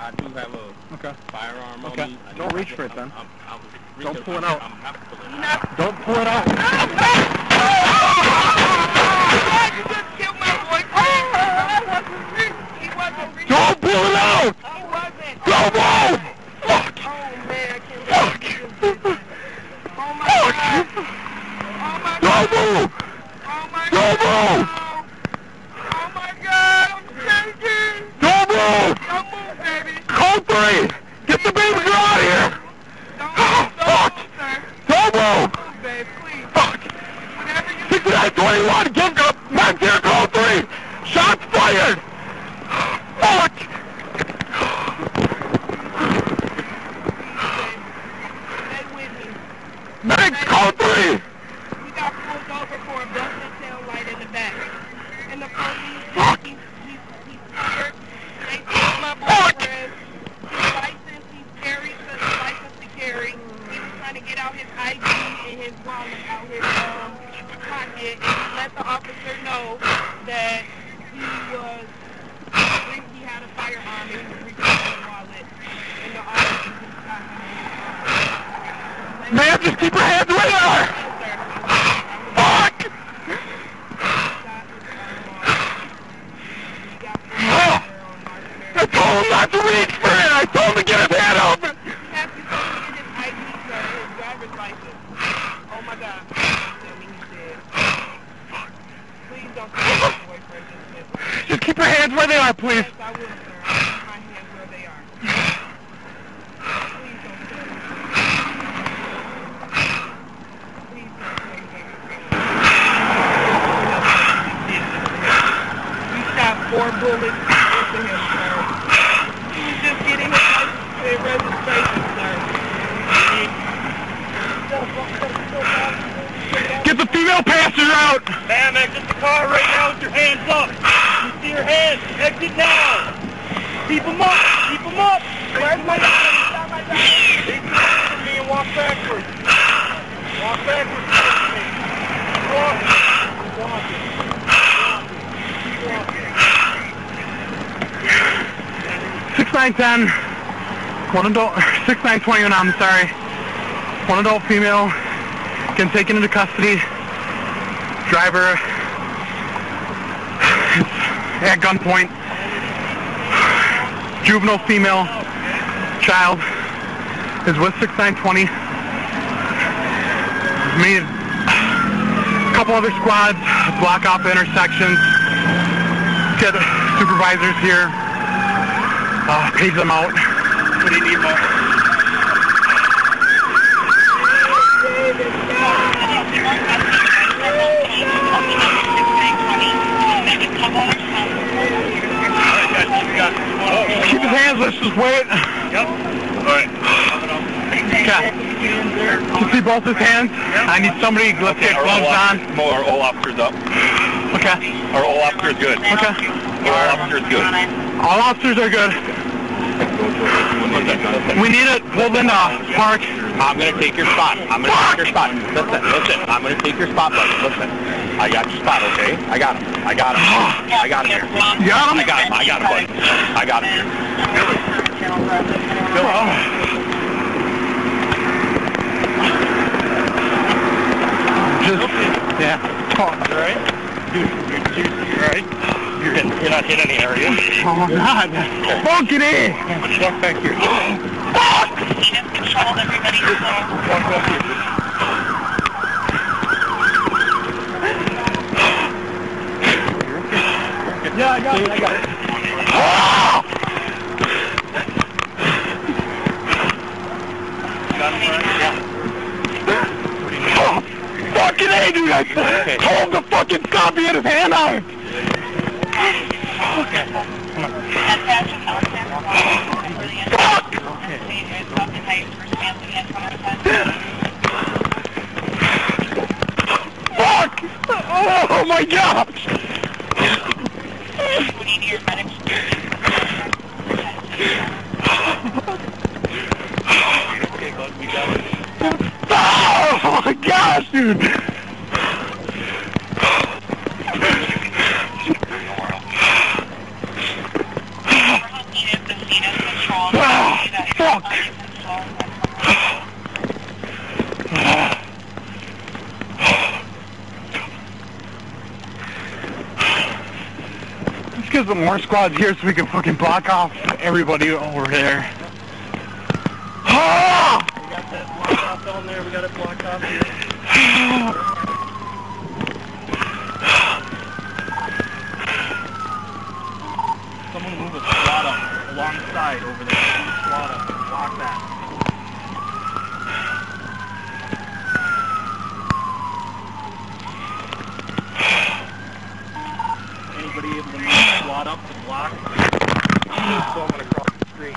I do have a firearm on me. Don't reach for it then. Don't pull it out. I'm not pulling it out. Don't pull it out. You just killed my boyfriend. He wasn't reaching. Don't pull it out! He wasn't. Don't move! Fuck! Oh man, I can't Fuck! believe this. Oh my Fuck! God. Oh my Don't God. move! Oh my Don't God. move! Oh my God. I'm shaking. Don't move! Don't move, baby. Code 3! Get the baby girl out of here! Don't Oh, move, fuck! sir. Don't move! Don't move, babe, please. Fuck! Whatever you 6921, give up! Back here, code 3! Shots fired! Fuck! Stay with me. Medic, code 3! We got pulled over for a busted tail light in the back. And the police, Fuck! he's scared. They took my boyfriend. His license, he's carried his license to carry. He was trying to get out his ID and his wallet out his pocket. And he let the officer know that he had a firearm and he was reaching for the wallet. And the officer just shot him in the Man, just keep your hands where they are! Fuck! I told him not to reach for it! I told him to get his hand open! He has to go get his ID, sir, his driver's license. Oh my God. Tell me he's dead. Please don't kill my boyfriend. Just keep your hands where they are, please! Yes, I will, sir. I'll keep my hands where they are. Please don't kill me. Please don't kill me, baby. We shot 4 bullets into him, sir. He was just getting his registration, sir. Get the female passenger out! Ma'am, exit the car right now with your hands up. You see your hands. Exit now. Keep them up. Keep them up. Where's my daughter? You shot my daughter? Take the hands from me and walk backwards. Walk backwards. Keep walking. Keep walking. Keep walking. 6910. 6921, I'm sorry. 1 adult female. Getting taken into custody. Driver at gunpoint. Juvenile female child is with 6920. Made a couple other squads block off the intersections. Get supervisors here. Page them out. What do you need, Mark? Keep his hands, let's just wait. Yep. Alright. Okay. To see both his hands, I need somebody, let's get gloves on. More, all officers up. Okay. Our all officers good. Okay. All officers good. All officers are good. We need it pulled in park. I'm going to take your spot. I'm going to take your spot. Listen. I'm going to take your spot, buddy. Listen. I got your spot, okay? I got him. I got him. I got him here. You got him? I got him. I got him, buddy. I got him here. Just, yeah. All right? Dude, you're right. You're not hitting any area. Oh my God. Fucking it. Walk back here. Fuck! Control everybody. Walk back here. Yeah, I got it. Oh! Got him, right? Yeah. Oh, fucking A, dude! I told him to fucking stop being his hand out! Fuck! Fuck! Oh my gosh! We need your medics. Okay, bud, we got it. Oh my gosh, dude! Fuck! Let's get some more squads here so we can fucking block off everybody over there. We got that blocked off down there. We got it blocked off here. Someone move a squad up alongside over there. Move a squad up. Block that. Anybody able to move a squad up to block? There's someone across the street.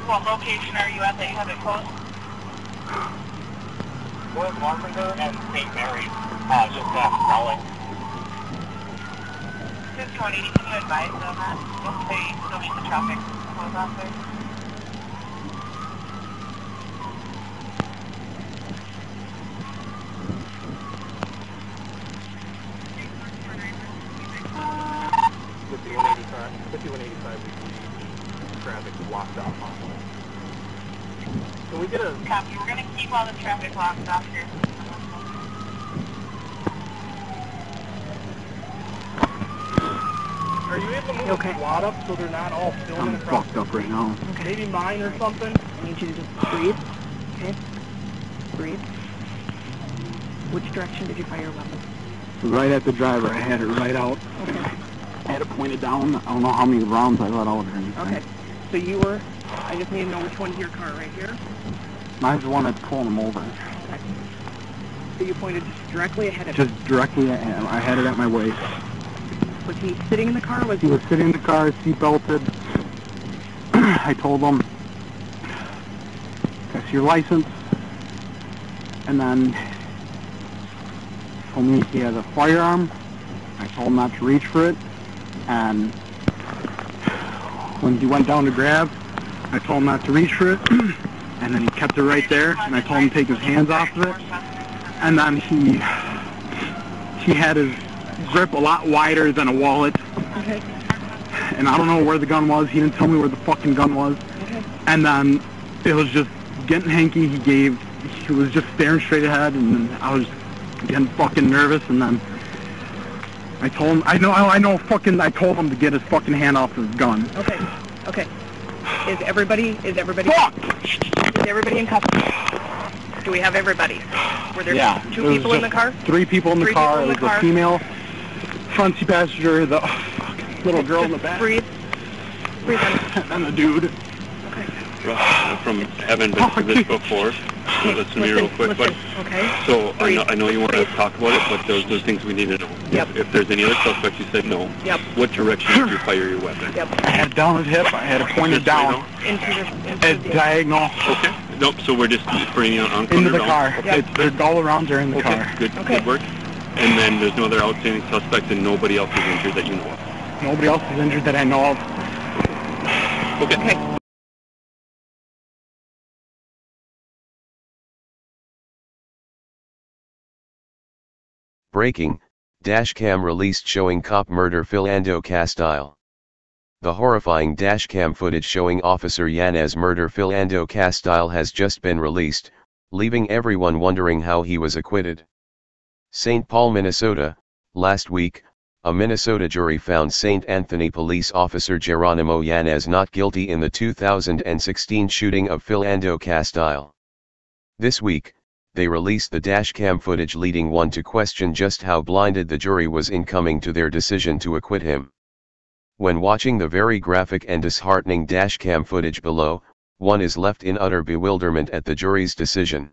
What location are you at that you have it closed? We're in Marvinville and St. Mary's, just Raleigh. This is Cody. Can you advise on that? They still need the traffic closed off there. Traffic blocked off. Can we get a... Copy. We're going to keep all the traffic blocked off here. Are you able to move a squad up so they're not all filming I'm across? fucked up right now. Okay. Maybe mine or something? I need you to just breathe. Okay? Breathe. Which direction did you fire your weapon? Right at the driver, I had it right out. Okay. I had it pointed down. I don't know how many rounds I let out or anything. Okay. So you were, I just need to know which one's your car right here. Mine's the one that's pulling them over. Okay. So you pointed just directly ahead of Just directly at him. I had it at my waist. Was he sitting in the car or was He was sitting in the car, seat belted. I told him, that's your license. And then told me he had a firearm. I told him not to reach for it. And when he went down to grab, I told him not to reach for it. And then he kept it right there. And I told him to take his hands off of it. And then he had his grip a lot wider than a wallet. Okay. And I don't know where the gun was. He didn't tell me where the fucking gun was. Okay. And then it was just getting hanky. He was just staring straight ahead, and I was getting fucking nervous. And then I told him, I told him to get his fucking hand off his gun. Okay. Okay. Is everybody Fuck! Is everybody in custody? Do we have everybody? Were there two There was people in the just car? 3 people in the Three car. people in It the was car. a female front seat passenger, the little girl in the back, Breathe. Breathe in. and the dude. Okay. From having been through this before, listen to me real quick, listen. Okay. So Breathe. I know you want to talk about it, but those things we need to know. Yep. If there's any other suspects, you said no. Yep. What direction did you fire your weapon? Yep. I had it down his hip. I had it pointed down. Into At the diagonal. Okay. Nope. So we're just bringing it on. Into the car. Yep. They're all around there in the Okay. car. Good. Okay. Good work. And then there's no other outstanding suspects, and nobody else is injured that you know of. Nobody else is injured that I know of. Okay. Okay. Breaking, dashcam released showing cop murder Philando Castile. The horrifying dashcam footage showing Officer Yanez murder Philando Castile has just been released, leaving everyone wondering how he was acquitted. St. Paul, Minnesota, last week, a Minnesota jury found St. Anthony police officer Jeronimo Yanez not guilty in the 2016 shooting of Philando Castile. This week, they released the dashcam footage, leading one to question just how blinded the jury was in coming to their decision to acquit him. When watching the very graphic and disheartening dashcam footage below, one is left in utter bewilderment at the jury's decision.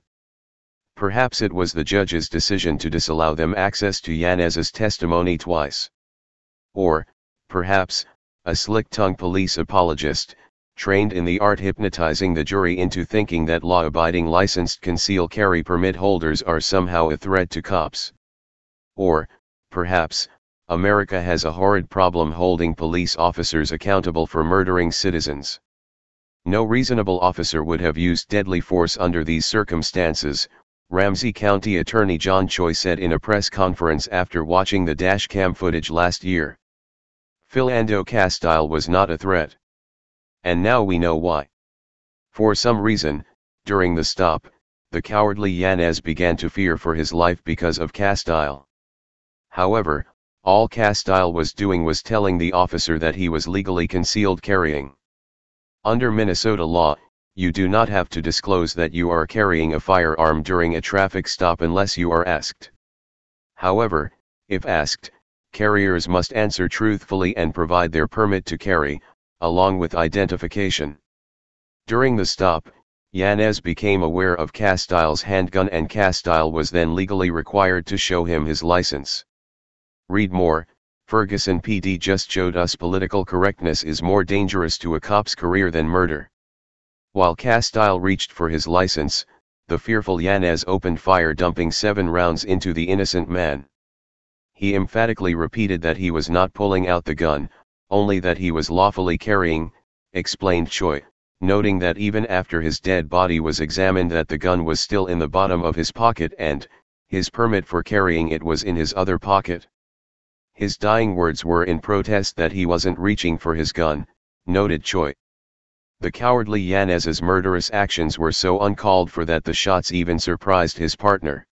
Perhaps it was the judge's decision to disallow them access to Yanez's testimony twice. Or, perhaps, a slick-tongued police apologist, trained in the art hypnotizing the jury into thinking that law-abiding licensed concealed carry permit holders are somehow a threat to cops. Or, perhaps, America has a horrid problem holding police officers accountable for murdering citizens. No reasonable officer would have used deadly force under these circumstances, Ramsey County Attorney John Choi said in a press conference after watching the dashcam footage last year. Philando Castile was not a threat. And now we know why. For some reason, during the stop, the cowardly Yanez began to fear for his life because of Castile. However, all Castile was doing was telling the officer that he was legally concealed carrying. Under Minnesota law, you do not have to disclose that you are carrying a firearm during a traffic stop unless you are asked. However, if asked, carriers must answer truthfully and provide their permit to carry, along with identification. During the stop, Yanez became aware of Castile's handgun and Castile was then legally required to show him his license. Read more. Ferguson PD just showed us political correctness is more dangerous to a cop's career than murder. While Castile reached for his license, the fearful Yanez opened fire, dumping 7 rounds into the innocent man. He emphatically repeated that he was not pulling out the gun, only that he was lawfully carrying, explained Choi, noting that even after his dead body was examined that the gun was still in the bottom of his pocket and his permit for carrying it was in his other pocket. His dying words were in protest that he wasn't reaching for his gun, noted Choi. The cowardly Yanez's murderous actions were so uncalled for that the shots even surprised his partner.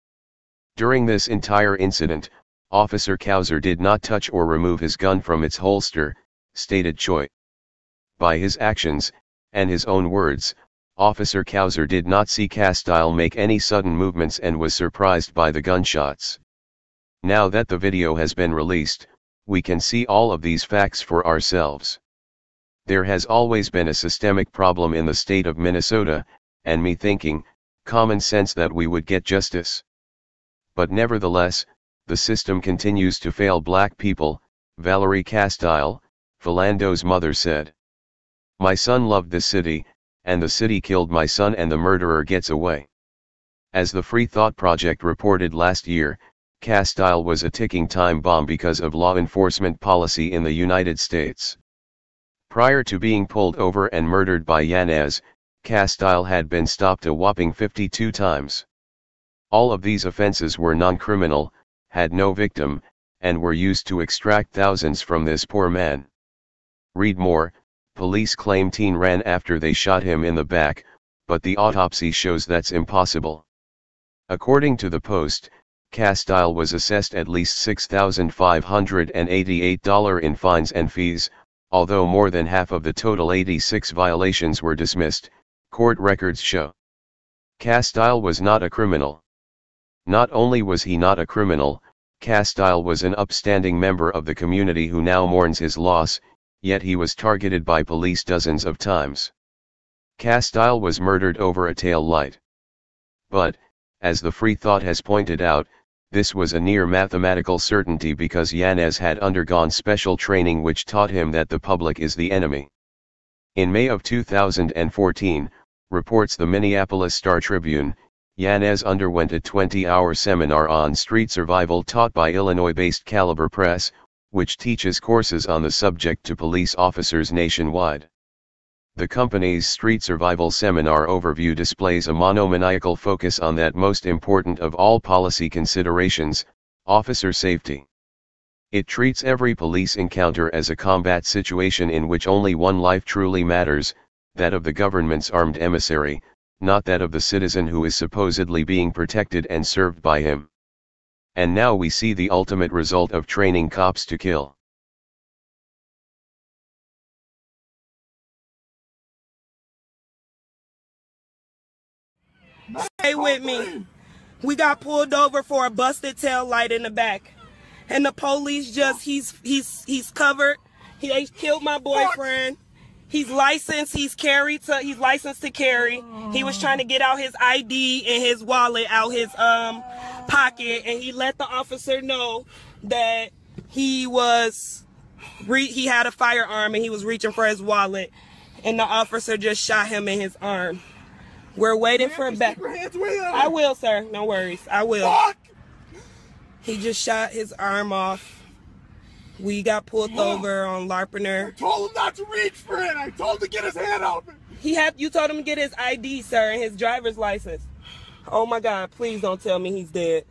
During this entire incident, Officer Cowser did not touch or remove his gun from its holster, stated Choi. By his actions, and his own words, Officer Cowser did not see Castile make any sudden movements and was surprised by the gunshots. Now that the video has been released, we can see all of these facts for ourselves. There has always been a systemic problem in the state of Minnesota, and me thinking, common sense that we would get justice. But nevertheless, the system continues to fail black people, Valerie Castile, Philando's mother said. My son loved the city, and the city killed my son and the murderer gets away. As the Free Thought Project reported last year, Castile was a ticking time bomb because of law enforcement policy in the United States. Prior to being pulled over and murdered by Yanez, Castile had been stopped a whopping 52 times. All of these offenses were non-criminal, had no victim, and were used to extract thousands from this poor man. Read more. Police claim teen ran after they shot him in the back, but the autopsy shows that's impossible. According to the Post, Castile was assessed at least $6,588 in fines and fees, although more than half of the total 86 violations were dismissed, court records show. Castile was not a criminal. Not only was he not a criminal, Castile was an upstanding member of the community who now mourns his loss, yet he was targeted by police dozens of times. Castile was murdered over a tail light. But, as the Free Thought has pointed out, this was a near mathematical certainty because Yanez had undergone special training which taught him that the public is the enemy. In May of 2014, reports the Minneapolis Star-Tribune, Yanez underwent a 20-hour seminar on street survival taught by Illinois-based Caliber Press, which teaches courses on the subject to police officers nationwide. The company's street survival seminar overview displays a monomaniacal focus on that most important of all policy considerations, officer safety. It treats every police encounter as a combat situation in which only one life truly matters, that of the government's armed emissary, not that of the citizen who is supposedly being protected and served by him. And now we see the ultimate result of training cops to kill. Stay with me. We got pulled over for a busted tail light in the back. And the police just, he's covered. They killed my boyfriend. He's licensed, he's licensed to carry. He was trying to get out his ID and his wallet out his pocket, and he let the officer know that he had a firearm and he was reaching for his wallet, and the officer just shot him in his arm. We're waiting for a back. I will, sir. No worries. I will. Fuck! He just shot his arm off. We got pulled over on Larpener. I told him not to reach for it. I told him to get his hand out. You told him to get his ID, sir, and his driver's license. Oh my God, please don't tell me he's dead.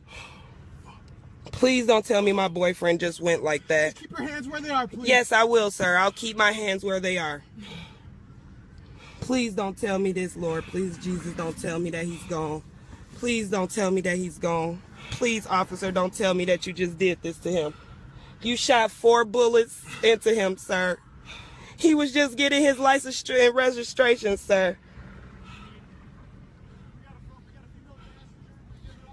Please don't tell me my boyfriend just went like that. Just keep your hands where they are, please. Yes, I will, sir. I'll keep my hands where they are. Please don't tell me this, Lord. Please, Jesus, don't tell me that he's gone. Please don't tell me that he's gone. Please, officer, don't tell me that you just did this to him. You shot 4 bullets into him, sir. He was just getting his license and registration, sir.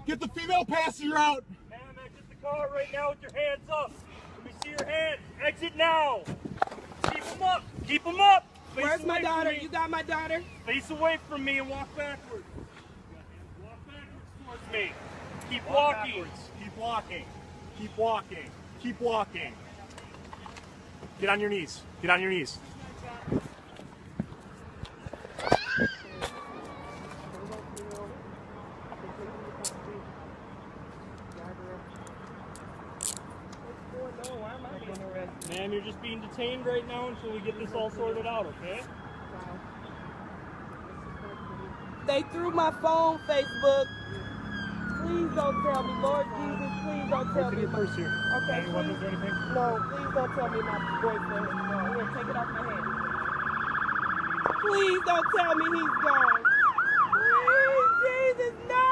Get the female passenger out. Ma'am, exit the car right now with your hands up. Let me see your hands. Exit now. Keep them up. Keep them up. Face Where's my away daughter? from me. You got my daughter? Face away from me and walk backwards. Walk backwards towards me. Keep walking. Backwards. Keep walking. Keep walking. Keep walking. Get on your knees. Get on your knees. Ma'am, you're just being detained right now until we get this all sorted out, okay? They threw my phone, Facebook. Please don't tell me, Lord Jesus, please don't tell me. Your purse here. Okay, Any weapons or anything? No, please don't tell me my boyfriend is gone. Here, take it off my hand. Please don't tell me he's gone. Please, Jesus, no!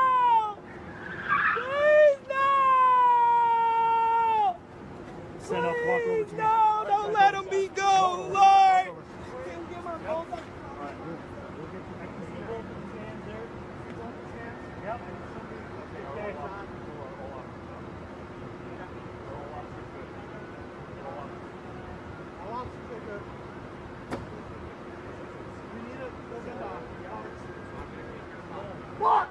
Please, no! Stand up, walk over to me. No, don't let him be gone, Lord! Can you get my phone back? Yep. What?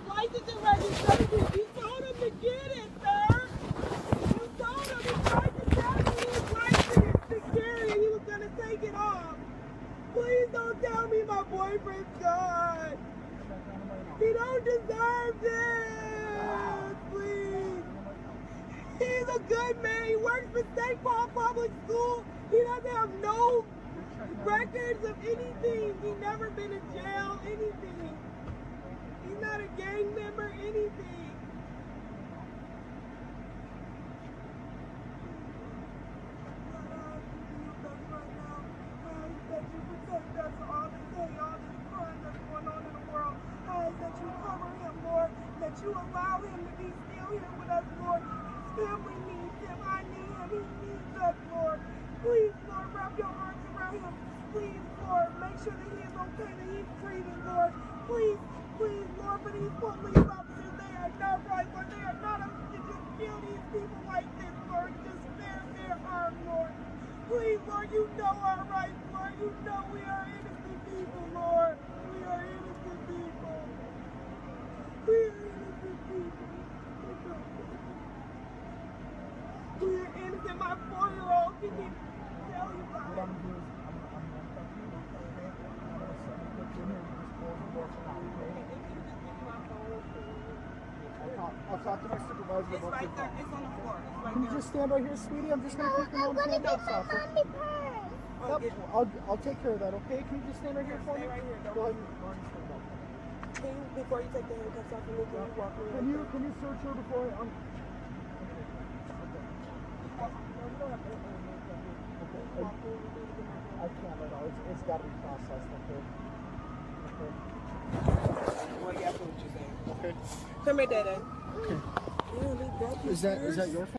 License and registration. You told him to get it, sir. You told him he tried to tell me his license to carry and he was going to take it off. Please don't tell me my boyfriend's gone. He don't deserve this. Please. He's a good man. He works for State Farm Public School. He doesn't have no records of anything. He's never been in jail, anything. He's not a gang member, anything. That you protect us from all this hate, all this crime that's going on in the world. I ask that you cover him, Lord. That you allow him to be still here with us, Lord. His family needs him. I need him. He needs us, Lord. Please, Lord, wrap your arms around him. Please, Lord, make sure that he is okay, that he's breathing, Lord. Please, please, Lord, for these police officers, they are not right, Lord. They are not up to just kill these people like this, Lord. Just spare their harm, Lord. Please, Lord, you know our rights, Lord. You know we are innocent people, Lord. We are innocent people. We are innocent people. We are innocent. My 4-year-old can tell you about it. I'll talk to my supervisor It's right there. It's on the floor. It's right Can you there. just stand right here, sweetie? I'm just going to keep your mom's handcuffs off. Yep, I'll take care of that, okay? Can you just stand right here for me? Stay right here. Go ahead. Can you, before you take the handcuffs off of me, can you walk me? Can you search her before I... I can't at all. It's got to be processed, okay? Well, yeah, I feel what you're saying. Okay. Come here, Dada. Okay. Is that your fault?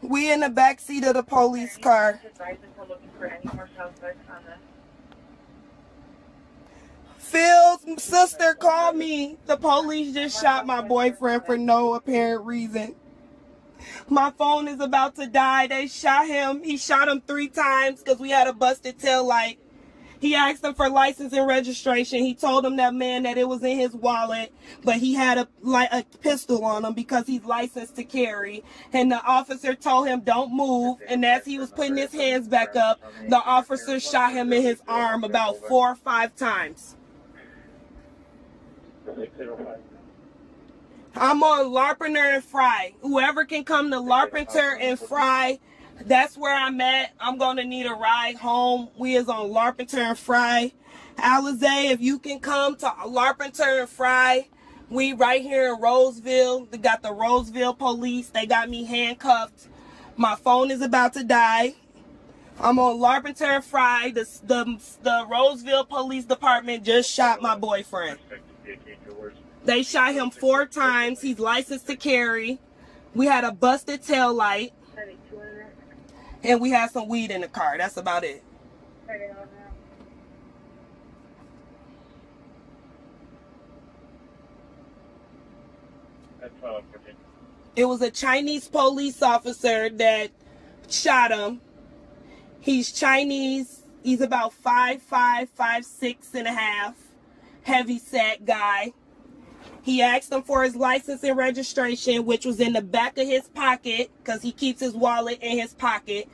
We in the back seat of the police car. Phil's sister called me. The police just shot my boyfriend for no apparent reason. My phone is about to die. They shot him. He shot him 3 times because we had a busted tail light. He asked him for license and registration. He told him, that man, that it was in his wallet, but he had a pistol on him because he's licensed to carry. And the officer told him, don't move. And as he was putting his hands back up, the officer shot him in his arm about 4 or 5 times. I'm on Larpenteur and Fry. Whoever can come to Larpenteur and Fry, that's where I'm at. I'm going to need a ride home. We is on Larpenteur and Fry. Alizé, if you can come to Larpenteur and Fry. We right here in Roseville. They got the Roseville police. They got me handcuffed. My phone is about to die. I'm on Larpenteur and Fry. The Roseville Police Department just shot my boyfriend. They shot him 4 times. He's licensed to carry. We had a busted tail light. And we had some weed in the car. That's about it. It was a Chinese police officer that shot him. He's Chinese. He's about 5'5", 5'6" and a half. Heavy set guy. He asked him for his license and registration, which was in the back of his pocket because he keeps his wallet in his pocket.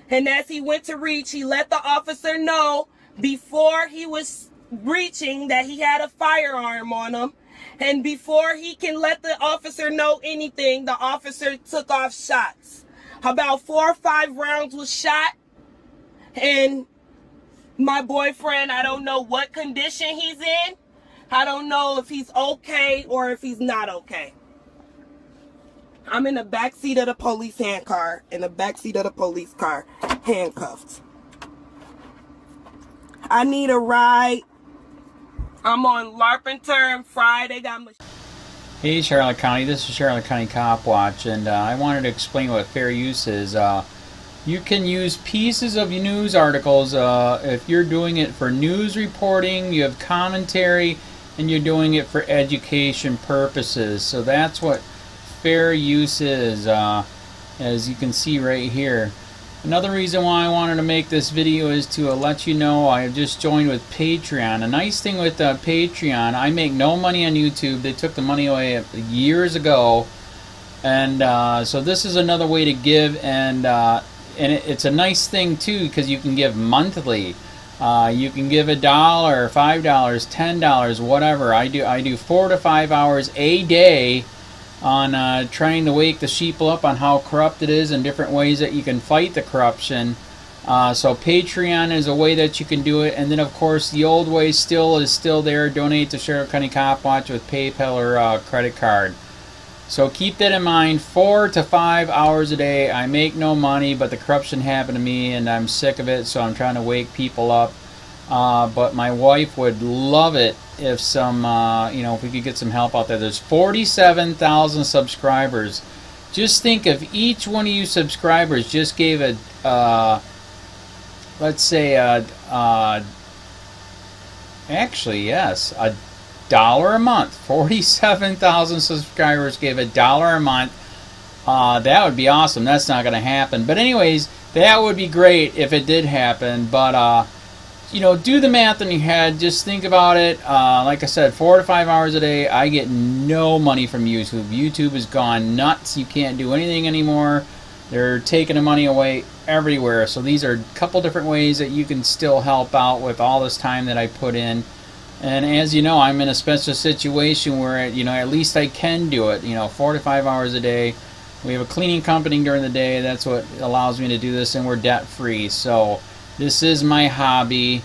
And as he went to reach, he let the officer know before he was reaching that he had a firearm on him. And before he can let the officer know anything, the officer took off shots. About 4 or 5 rounds was shot. And my boyfriend, I don't know what condition he's in. I don't know if he's okay or if he's not okay. I'm in the back seat of the police car, handcuffed. I need a ride. I'm on Larpenteur and Fry. They got my... Hey Charlotte County, this is Charlotte County Cop Watch, and I wanted to explain what fair use is. You can use pieces of news articles if you're doing it for news reporting, you have commentary, and you're doing it for education purposes. So that's what fair use is, as you can see right here. Another reason why I wanted to make this video is to let you know I have just joined with Patreon. A nice thing with Patreon, I make no money on YouTube. They took the money away years ago, and so this is another way to give, and it's a nice thing too because you can give monthly. You can give $1, $5, $10, whatever. I do 4 to 5 hours a day on trying to wake the sheep up on how corrupt it is and different ways that you can fight the corruption. So Patreon is a way that you can do it, and then of course the old way is still there. Donate to Charlotte County Cop Watch with PayPal or credit card. So keep that in mind. 4 to 5 hours a day. I make no money, but the corruption happened to me and I'm sick of it, so I'm trying to wake people up. But my wife would love it if some, if we could get some help out there. There's 47,000 subscribers. Just think if each one of you subscribers just gave a, let's say, actually, yes, $1 a month. 47,000 subscribers gave $1 a month. That would be awesome. That's not going to happen. But anyways, that would be great if it did happen. But you know, do the math in your head. Just think about it. Like I said, 4 to 5 hours a day. I get no money from YouTube. YouTube has gone nuts. You can't do anything anymore. They're taking the money away everywhere. So these are a couple different ways that you can still help out with all this time that I put in. And as you know, I'm in a special situation where, you know, at least I can do it. You know, 4 to 5 hours a day. We have a cleaning company during the day. That's what allows me to do this, and we're debt free. So this is my hobby.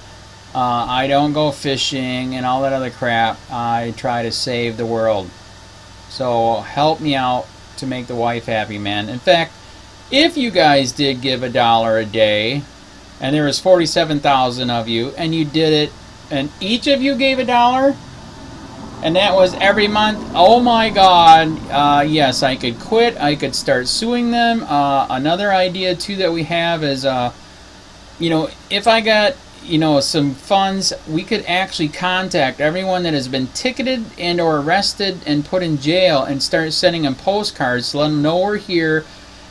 I don't go fishing and all that other crap. I try to save the world. So help me out to make the wife happy, man. In fact, if you guys did give $1 a day, and there was 47,000 of you, and you did it, and each of you gave $1, and that was every month, oh my God, yes, I could quit. I could start suing them. Another idea too that we have is, you know, if I got, you know, some funds, we could actually contact everyone that has been ticketed and or arrested and put in jail and start sending them postcards to let them know we're here,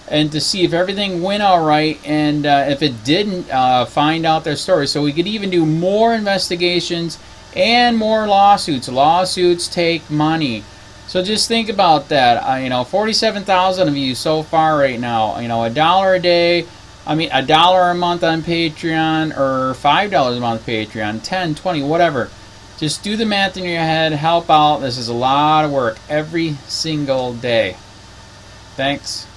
and to see if everything went all right, and if it didn't, find out their story. So we could even do more investigations and more lawsuits. Lawsuits take money. So just think about that. You know, 47,000 of you so far right now. You know, $1 a day. I mean, $1 a month on Patreon, or $5 a month Patreon, 10, 20, whatever. Just do the math in your head. Help out. This is a lot of work every single day. Thanks.